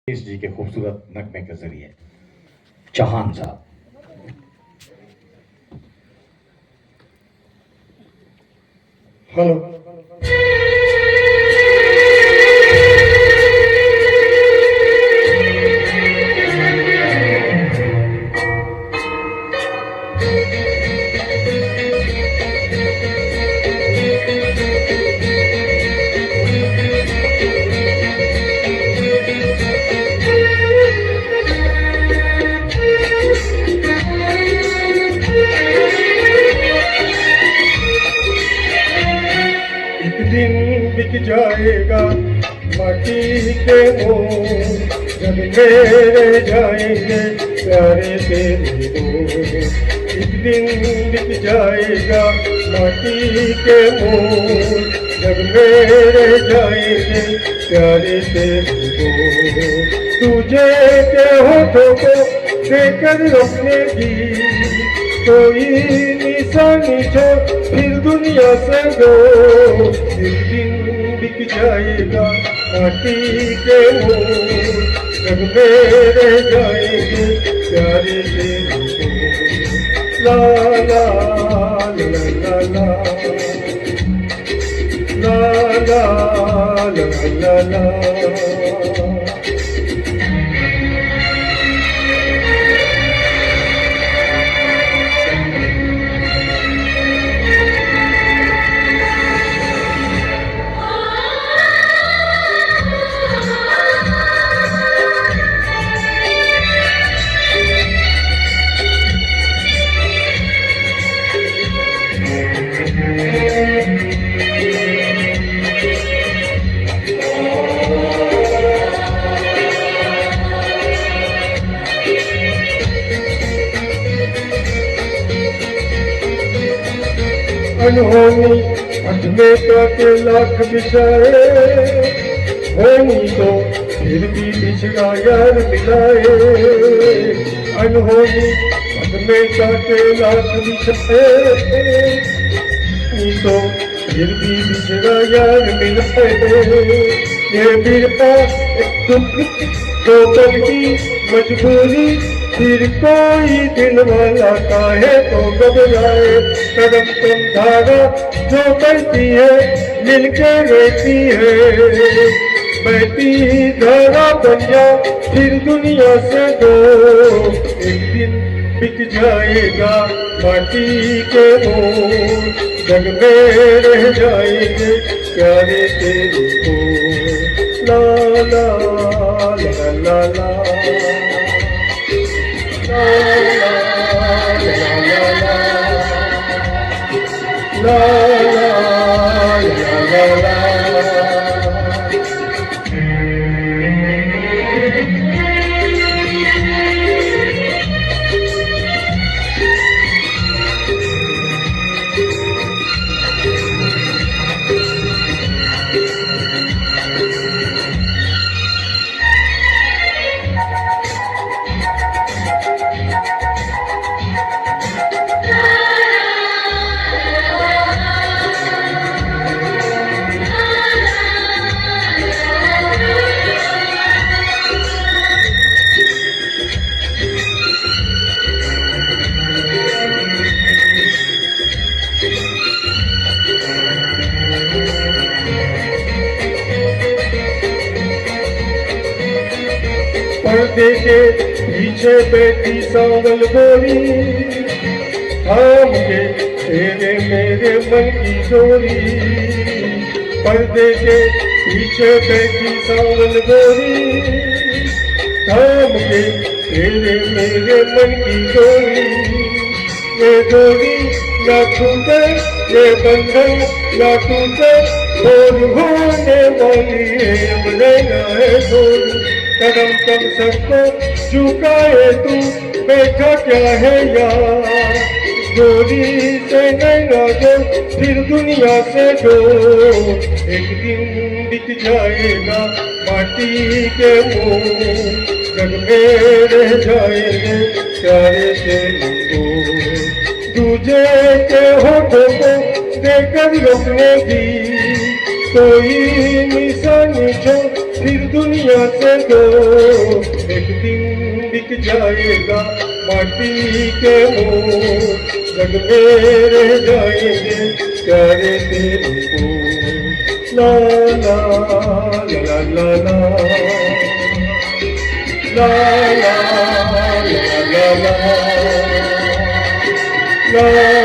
इस जी के खूबसूरत नगमे के जरिए चौहान साहब। हेलो। एक दिन बिक जाएगा माटी के मोह, जब मेरे जाएंगे प्यारे तेरे मोह। एक दिन बिक जाएगा माटी के मोह, जब मेरे जाएंगे प्यारे तेरे मोह। तुझे के होठों को देकर रोकनेगी कोई निशानी छोड़ फिर दुनिया से दो। एक दिन बिक जाएगा माटी के मोह, जब मेरे जाएंगे प्यारे तेरे मोह। ला ला ला ला ला ला ला ला ला। अनहोनी हट में के लाख बिछाए, होनी तो फिर भी बिछड़ा यार मिलाए। अनहोनी हट में के लाख बिछाए, होनी तो फिर भी बिछड़ा यार मिलाए। ये बिरपा एक दुख दो पल की मजबूरी, फिर कोई दिल वाला काहे तो घबराए। कदम तुम धारा जो करती है मिलके रहती है, बहती धारा बन जा फिर दुनिया से दो। एक दिन बिक जाएगा माटी के मोह, जग में रह जाएंगे प्यारे तेरे को। ला ला ला ला ला la la la la पर्दे के पीछे बैठी सांवल गोरी, थाम के तेरे मेरे मन की डोरी। पर्दे के पीछे बैठी सांवल गोरी, थाम के तेरे मेरे मन की डोरी। ये डोरी ना टूटे, ये बंधन ना टूटे, और होने वाली है रहना है डोरी। कदम कम सबको झुकाए तू बैठा क्या है यार, डोरी से नहीं दो फिर दुनिया से दो। एक दिन बिक जाएगा माटी के मोह, जग में रह जाएंगे प्यारे तेरे को। दूजे के होठों को देकर रोकने की कोई निशानी जो फिर दुनिया से दो एक दिन बिक जाएगा माटी के मोह जग में रह जाएंगे प्यारे तेरे को ला ला ला ला ला ला ला ला ला ला ला